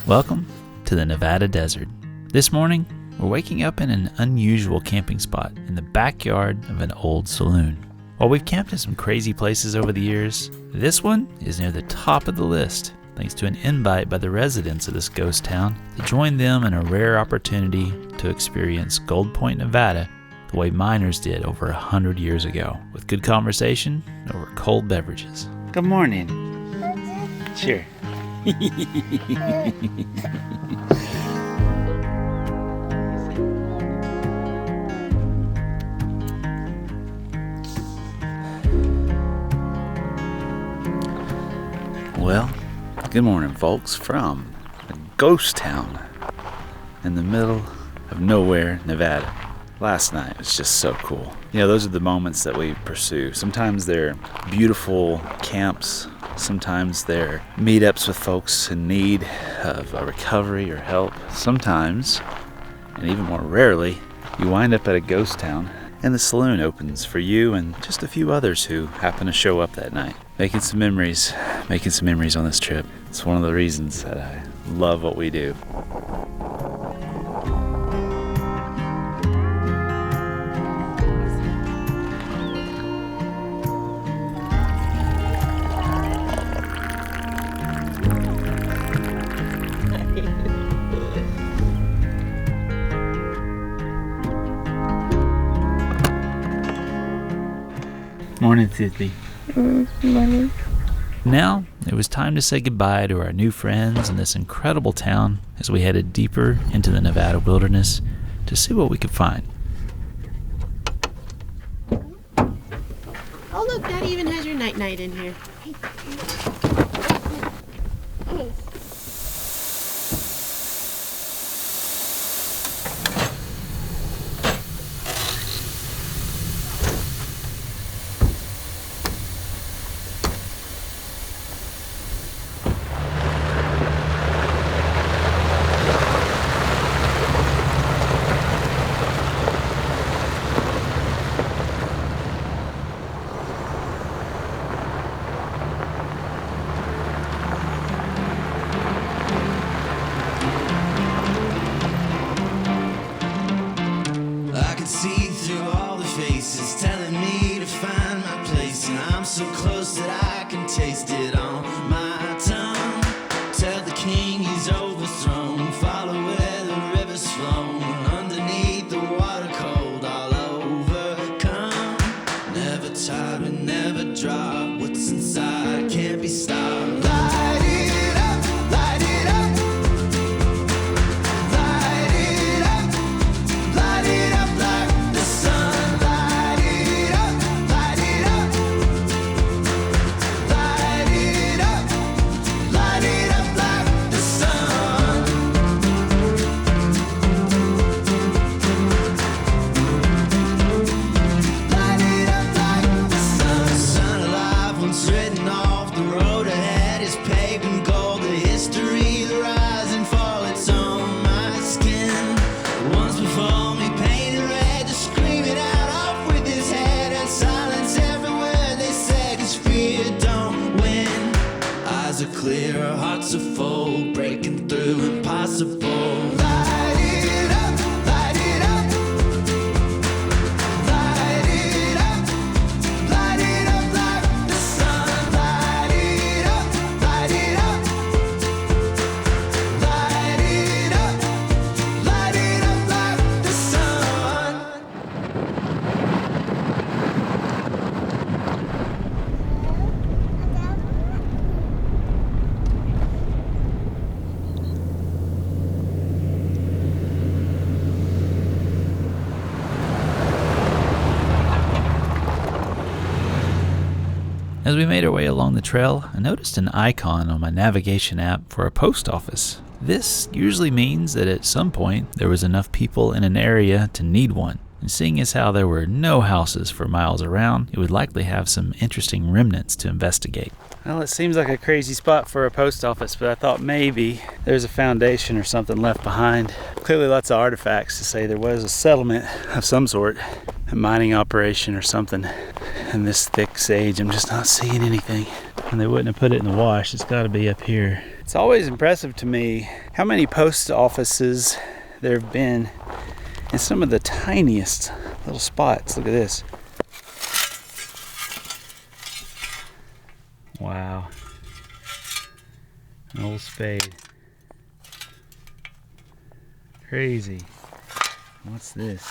Welcome to the Nevada desert. This morning, we're waking up in an unusual camping spot in the backyard of an old saloon. While we've camped in some crazy places over the years, this one is near the top of the list thanks to an invite by the residents of this ghost town to join them in a rare opportunity to experience Gold Point, Nevada the way miners did over 100 years ago, with good conversation over cold beverages. Good morning. Sure. Well, good morning, folks, from a ghost town in the middle of nowhere, Nevada. Last night was just so cool. You know, those are the moments that we pursue. Sometimes they're beautiful camps. Sometimes they're meetups with folks in need of a recovery or help. Sometimes, and even more rarely, you wind up at a ghost town and the saloon opens for you and just a few others who happen to show up that night. Making some memories on this trip. It's one of the reasons that I love what we do. Morning, Tiffany. Morning. Now, it was time to say goodbye to our new friends in this incredible town as we headed deeper into the Nevada wilderness to see what we could find. Oh, look, Dad even has your night-night in here. See through all the faces telling me to find my place, and I'm so close that I can taste it on my tongue. Tell the king he's overthrown, follow where the river's flown, underneath the water cold, all overcome. Never tired and never drop, what's inside can't be stopped. Light it up, light it up. Light it up, light it up. Clear, hearts are full, breaking through impossible. Light it up, light it up. Light it up, light it up like the sun. Light it up, light it up. Light it up like the sun. As we made our way along the trail, I noticed an icon on my navigation app for a post office. This usually means that at some point there was enough people in an area to need one. And seeing as how there were no houses for miles around, it would likely have some interesting remnants to investigate. Well, it seems like a crazy spot for a post office, but I thought maybe there's a foundation or something left behind. Clearly lots of artifacts to say there was a settlement of some sort, a mining operation or something. In this thick sage, I'm just not seeing anything. And they wouldn't have put it in the wash. It's got to be up here It's always impressive to me how many post offices there have been in some of the tiniest little spots. Look at this. Wow. An old spade. Crazy. What's this?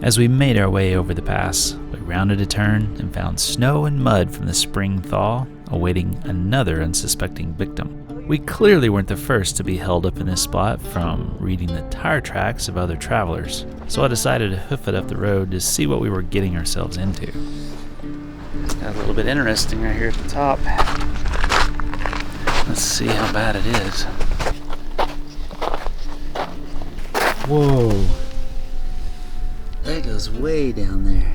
As we made our way over the pass, we rounded a turn and found snow and mud from the spring thaw, awaiting another unsuspecting victim. We clearly weren't the first to be held up in this spot from reading the tire tracks of other travelers, so I decided to hoof it up the road to see what we were getting ourselves into. Got a little bit interesting right here at the top. Let's see how bad it is. Whoa. That goes way down there.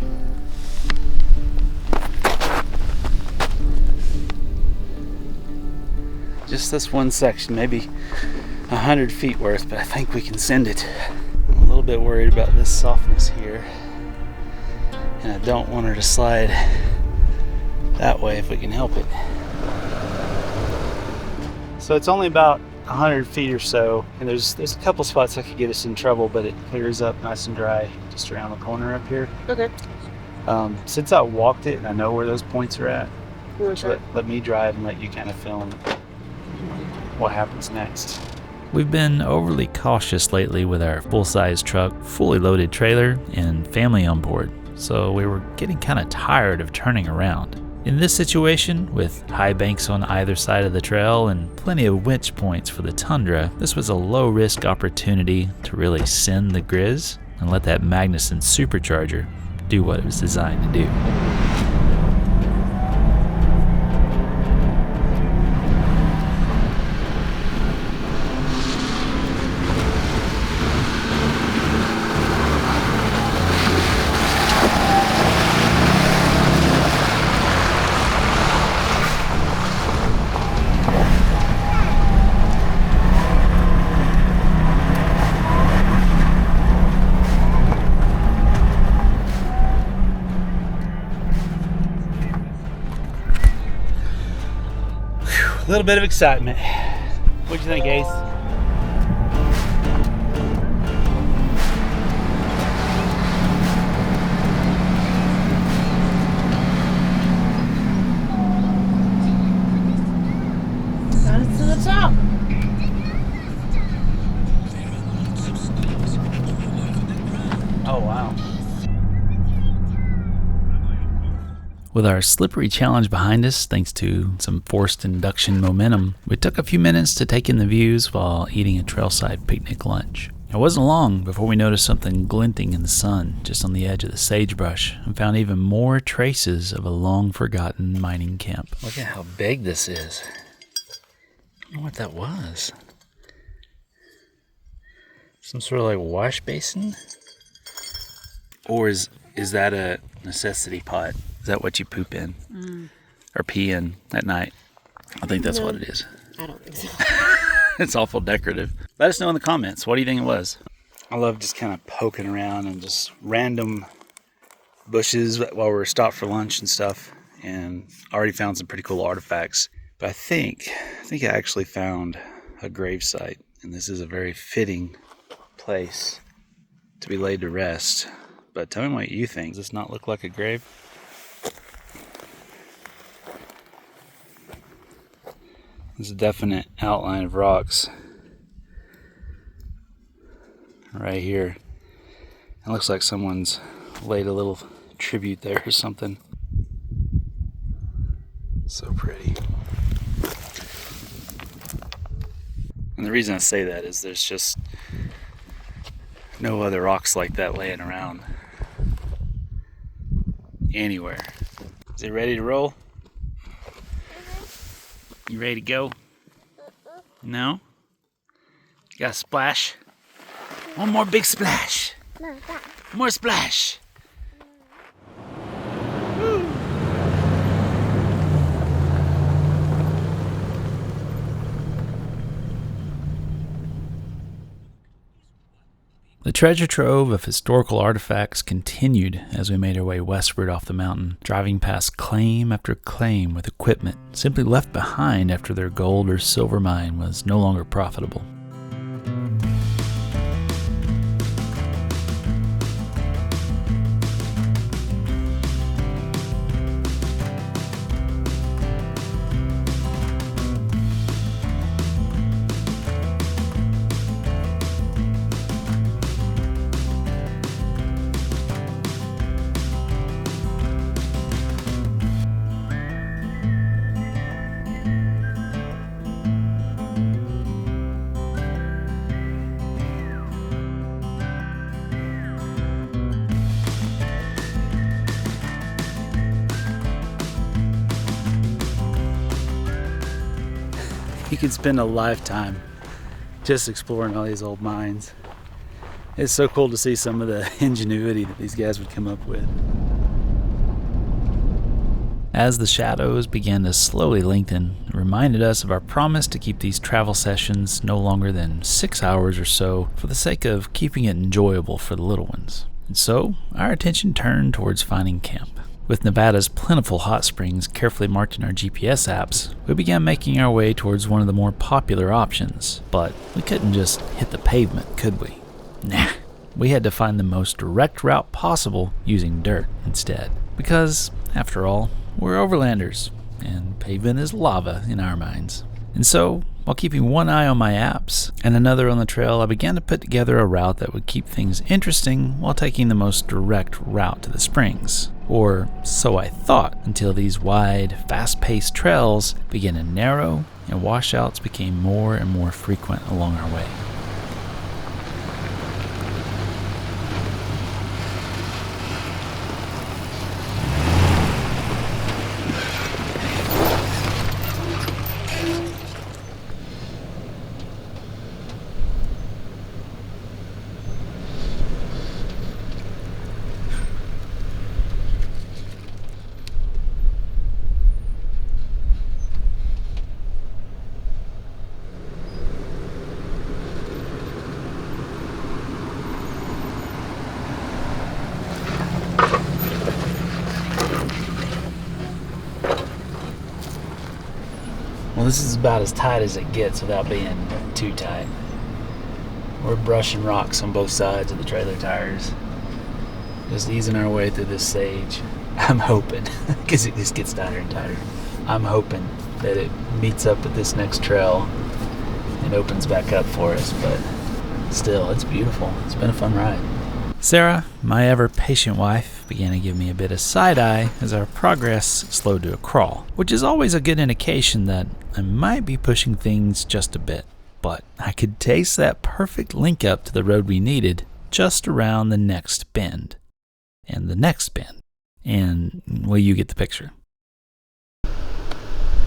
Just this one section, maybe 100 feet worth, but I think we can send it. I'm a little bit worried about this softness here, and I don't want her to slide that way if we can help it. So it's only about 100 feet or so, and there's a couple spots that could get us in trouble, but it clears up nice and dry just around the corner up here. Okay. Since I walked it and I know where those points are at, Okay. let me drive and let you kind of film what happens next. We've been overly cautious lately with our full-size truck, fully loaded trailer, and family on board, so we were getting kind of tired of turning around. In this situation, with high banks on either side of the trail and plenty of winch points for the tundra, this was a low-risk opportunity to really send the Grizz and let that Magnuson supercharger do what it was designed to do. A little bit of excitement. What'd you think, Ace? Got it to the top. Oh, wow. With our slippery challenge behind us, thanks to some forced induction momentum, we took a few minutes to take in the views while eating a trailside picnic lunch. It wasn't long before we noticed something glinting in the sun just on the edge of the sagebrush and found even more traces of a long-forgotten mining camp. Look at how big this is. I don't know what that was. Some sort of like wash basin? Or is that a necessity pot? Is that what you poop in? Or pee in at night? I think that's what it is. I don't think so. It's awful decorative. Let us know in the comments. What do you think it was? I love just kind of poking around and just random bushes while we're stopped for lunch and stuff. And already found some pretty cool artifacts. But I think I actually found a grave site. And this is a very fitting place to be laid to rest. But tell me what you think. Does this not look like a grave? There's a definite outline of rocks right here. It looks like someone's laid a little tribute there or something. So pretty. And the reason I say that is there's just no other rocks like that laying around anywhere. Is it ready to roll? You ready to go? No? You got a splash? One more big splash. More splash. treasure trove of historical artifacts continued as we made our way westward off the mountain, driving past claim after claim with equipment simply left behind after their gold or silver mine was no longer profitable. You could spend a lifetime just exploring all these old mines. It's so cool to see some of the ingenuity that these guys would come up with. As the shadows began to slowly lengthen, it reminded us of our promise to keep these travel sessions no longer than 6 hours or so for the sake of keeping it enjoyable for the little ones. And so, our attention turned towards finding camp. With Nevada's plentiful hot springs carefully marked in our GPS apps, we began making our way towards one of the more popular options. But we couldn't just hit the pavement, could we? Nah, we had to find the most direct route possible using dirt instead. Because, after all, we're overlanders, and pavement is lava in our minds. And so, while keeping one eye on my apps and another on the trail, I began to put together a route that would keep things interesting while taking the most direct route to the springs. Or so I thought, until these wide, fast-paced trails began to narrow and washouts became more and more frequent along our way. Well, this is about as tight as it gets without being too tight. We're brushing rocks on both sides of the trailer tires. Just easing our way through this sage. I'm hoping, because it just gets tighter and tighter, I'm hoping that it meets up with this next trail and opens back up for us, but still, it's beautiful. It's been a fun ride. Sarah, my ever-patient wife, began to give me a bit of side-eye as our progress slowed to a crawl, which is always a good indication that I might be pushing things just a bit. But I could taste that perfect link up to the road we needed just around the next bend. And the next bend. And, well, you get the picture.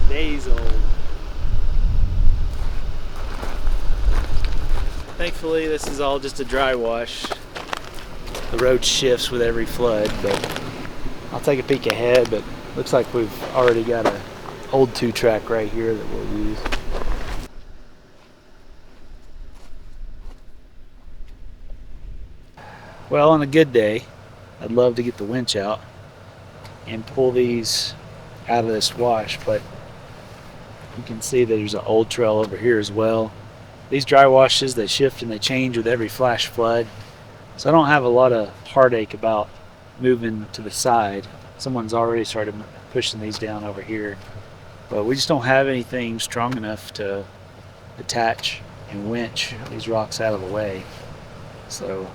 Days old. Thankfully, this is all just a dry wash. The road shifts with every flood, but I'll take a peek ahead, but looks like we've already got an old 2-track right here that we'll use. Well, on a good day, I'd love to get the winch out and pull these out of this wash, but you can see that there's an old trail over here as well. These dry washes, they shift and they change with every flash flood. So I don't have a lot of heartache about moving to the side. Someone's already started pushing these down over here. But we just don't have anything strong enough to attach and winch these rocks out of the way. So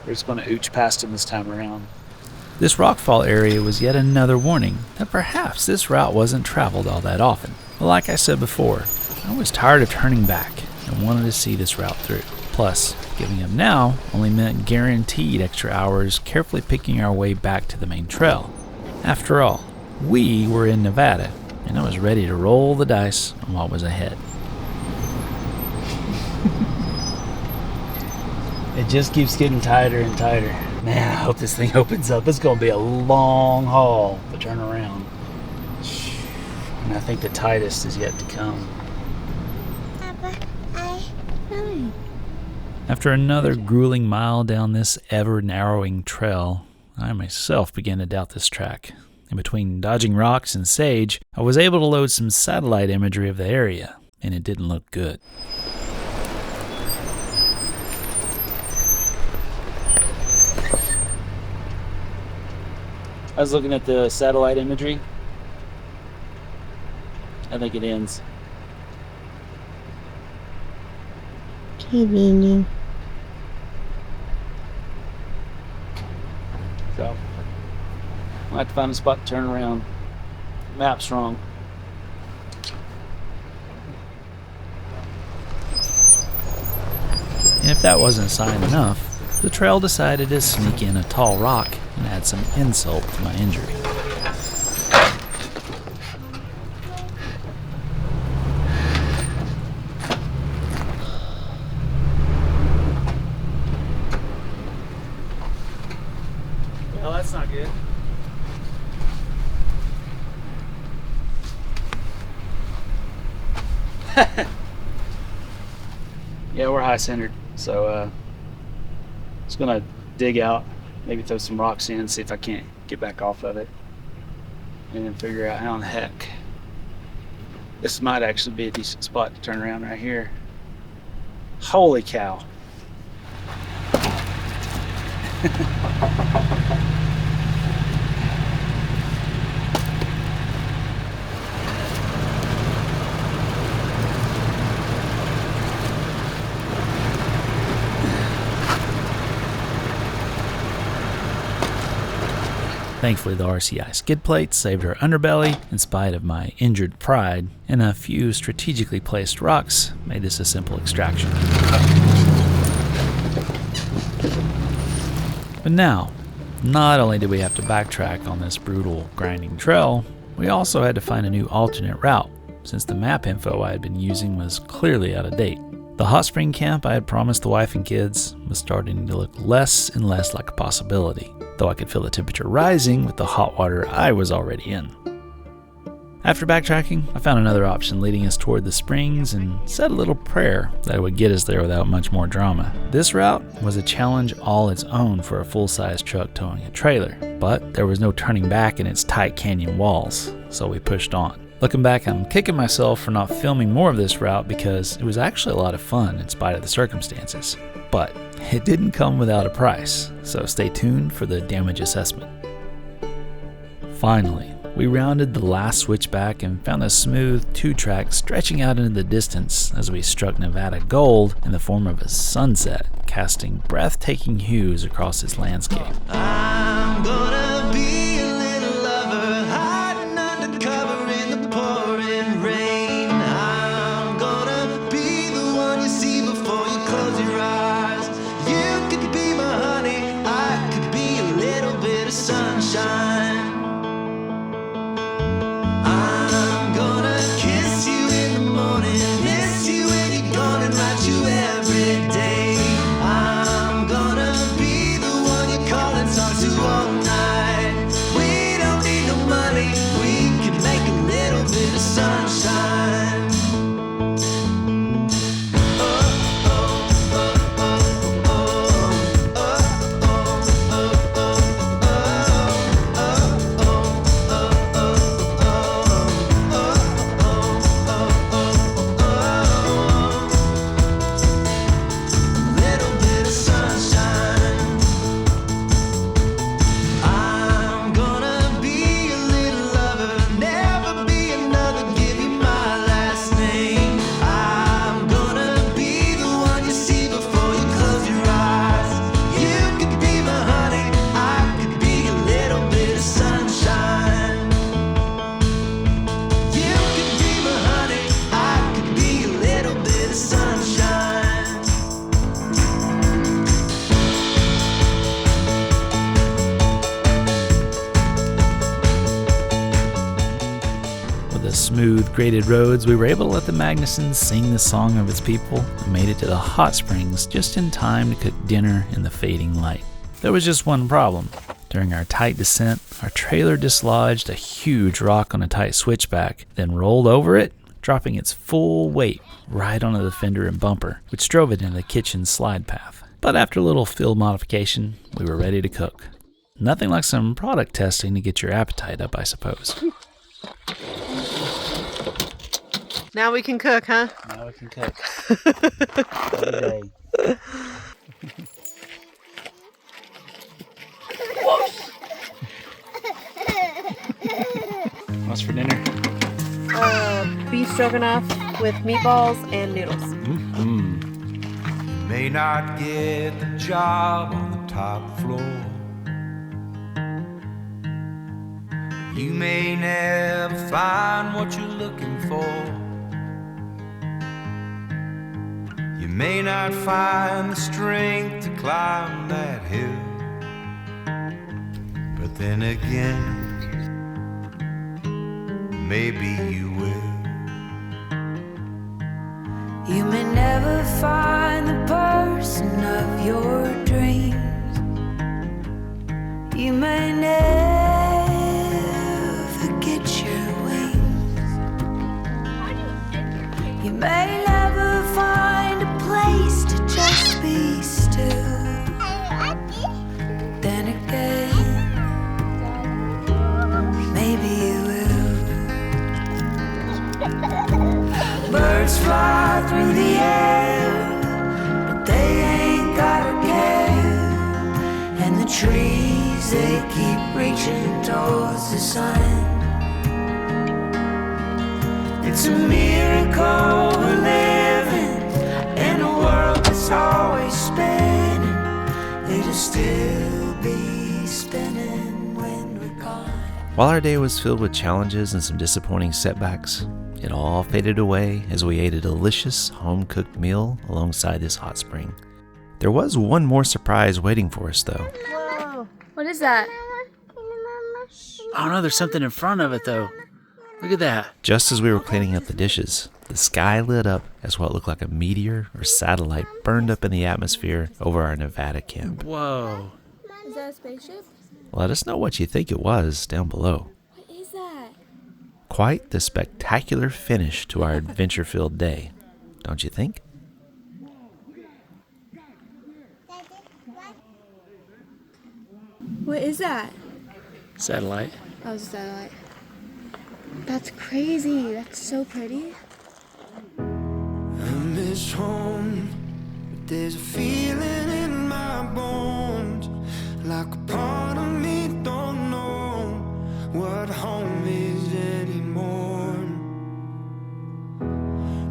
we're just going to ooch past them this time around. This rockfall area was yet another warning that perhaps this route wasn't traveled all that often. But like I said before, I was tired of turning back and wanted to see this route through. Plus, giving up now only meant guaranteed extra hours carefully picking our way back to the main trail. After all, we were in Nevada, and I was ready to roll the dice on what was ahead. It just keeps getting tighter and tighter. Man, I hope this thing opens up. It's going to be a long haul to turn around. And I think the tightest is yet to come. Papa, hi. After another grueling mile down this ever-narrowing trail, I myself began to doubt this track. In between dodging rocks and sage, I was able to load some satellite imagery of the area, and it didn't look good. I was looking at the satellite imagery. I think it ends. TV. So, I'll have to find a spot to turn around. Map's wrong. And if that wasn't sign enough, the trail decided to sneak in a tall rock and add some insult to my injury. Well, that's not good. Yeah, we're high centered, so just gonna dig out, maybe throw some rocks in, see if I can't get back off of it, and then figure out how in the heck. This might actually be a decent spot to turn around right here. Holy cow. Thankfully, the RCI skid plate saved her underbelly in spite of my injured pride, and a few strategically placed rocks made this a simple extraction. But now, not only did we have to backtrack on this brutal, grinding trail, we also had to find a new alternate route, since the map info I had been using was clearly out of date. The hot spring camp I had promised the wife and kids was starting to look less and less like a possibility, though I could feel the temperature rising with the hot water I was already in. After backtracking, I found another option leading us toward the springs and said a little prayer that it would get us there without much more drama. This route was a challenge all its own for a full-size truck towing a trailer, but there was no turning back in its tight canyon walls, so we pushed on. Looking back, I'm kicking myself for not filming more of this route because it was actually a lot of fun in spite of the circumstances. But it didn't come without a price, so stay tuned for the damage assessment. Finally, we rounded the last switchback and found a smooth 2-track stretching out into the distance as we struck Nevada gold in the form of a sunset, casting breathtaking hues across its landscape. I'm gonna be a little lover, hiding under cover in the pouring rain. I'm gonna be the one you see before you close your eyes. You could be my honey, I could be a little bit of sunshine. I'm gonna kiss you in the morning, miss you when you're gone, and write you every day. I'm gonna be the one you call and talk to all night. We don't need no money, we can make a little bit of sunshine. Little bit of sunshine. I'm gonna be a little lover, never be another, give you my last name. I'm gonna be the one you see before you close your eyes. You could be my honey, I could be a little bit of sunshine. You could be my honey, I could be a little bit of sunshine. With the smooth, graded roads, we were able to let the Magnusons sing the song of its people and made it to the hot springs just in time to cook dinner in the fading light. There was just one problem. During our tight descent, our trailer dislodged a huge rock on a tight switchback, then rolled over it, dropping its full weight right onto the fender and bumper, which drove it into the kitchen slide path. But after a little field modification, we were ready to cook. Nothing like some product testing to get your appetite up, I suppose. Now we can cook, huh? Now we can cook. Every day. What's for dinner? Beef stroganoff with meatballs and noodles. May not get the job on the top floor. You may never find what you're looking for. You may not find the strength to climb that hill. But then again, maybe you will. You may never find the person of your dreams. You may never get your wings. You may never find a place to just be still. Then again, maybe you will. Birds fly through the air, but they ain't got a care. And the trees, they keep reaching towards the sun. It's a miracle we're living in a world that's always spinning. It'll still be spinning when we're gone. While our day was filled with challenges and some disappointing setbacks, it all faded away as we ate a delicious home-cooked meal alongside this hot spring. There was one more surprise waiting for us, though. Whoa. What is that? Oh no, there's something in front of it though. Look at that. Just as we were cleaning up the dishes, the sky lit up as what looked like a meteor or satellite burned up in the atmosphere over our Nevada camp. Whoa. Is that a spaceship? Let us know what you think it was down below. What is that? Quite the spectacular finish to our adventure-filled day, don't you think? What is that? Satellite. Oh, it's a satellite. That's crazy. That's so pretty. I miss home, but there's a feeling in my bones, like a part of me don't know what home is anymore.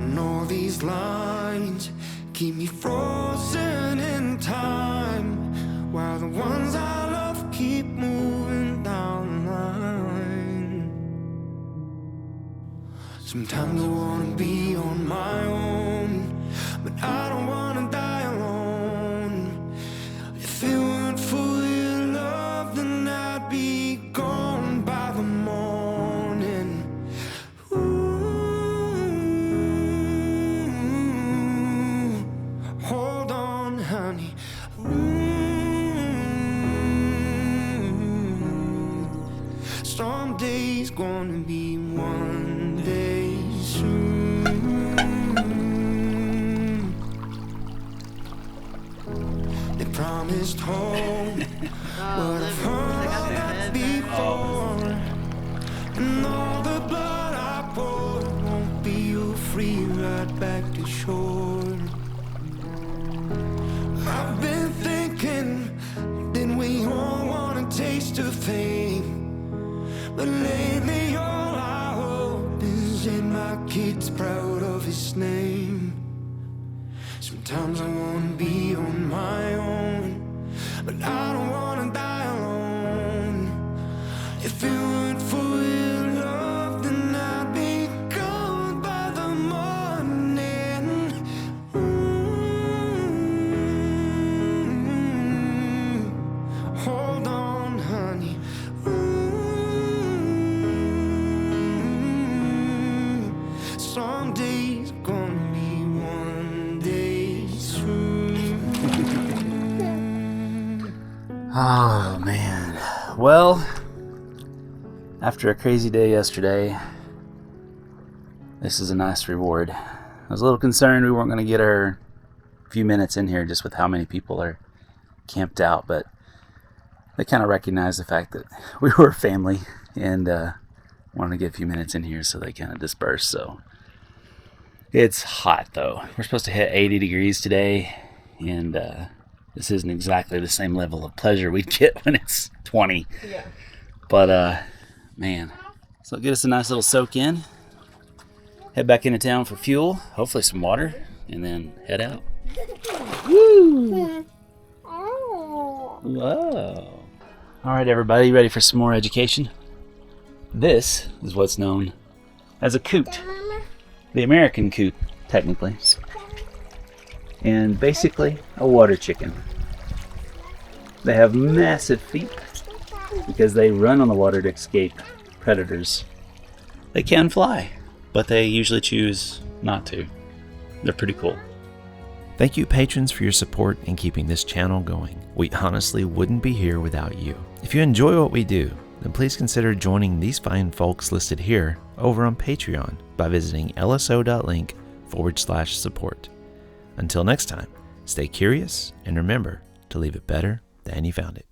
And all these lines keep me frozen in time, while the ones I love keep moving down the line. Sometimes I wanna be on my own, but I don't wanna die alone. If it weren't for your love, then I'd be gone by the morning. Ooh, hold on, honey. Someday's gonna be one day soon. They promised home, but I've heard all that before. And all the blood I poured won't be your free ride back to shore. I've been thinking that we all want a taste of fame, but lately all I hope is that my kid's proud of his name. Sometimes I wanna be on my own, but I don't wanna die alone. If it weren't for your love, then I'd be gone by the morning. Hold on, honey. Someday's gonna be one day soon. Oh man. Well, after a crazy day yesterday, this is a nice reward. I was a little concerned we weren't going to get our few minutes in here just with how many people are camped out, but they kind of recognized the fact that we were a family and wanted to get a few minutes in here, so they kind of dispersed. So it's hot though. We're supposed to hit 80 degrees today, and this isn't exactly the same level of pleasure we'd get when it's 20. Yeah. But man, so get us a nice little soak in, head back into town for fuel, hopefully some water, and then head out. Woo! Whoa. All right, everybody, ready for some more education? This is what's known as a coot. The American coot, technically. And basically, a water chicken. They have massive feet because they run on the water to escape predators. They can fly, but they usually choose not to. They're pretty cool. Thank you, patrons, for your support in keeping this channel going. We honestly wouldn't be here without you. If you enjoy what we do, then please consider joining these fine folks listed here over on Patreon by visiting lso.link/support. Until next time, stay curious and remember to leave it better than you found it.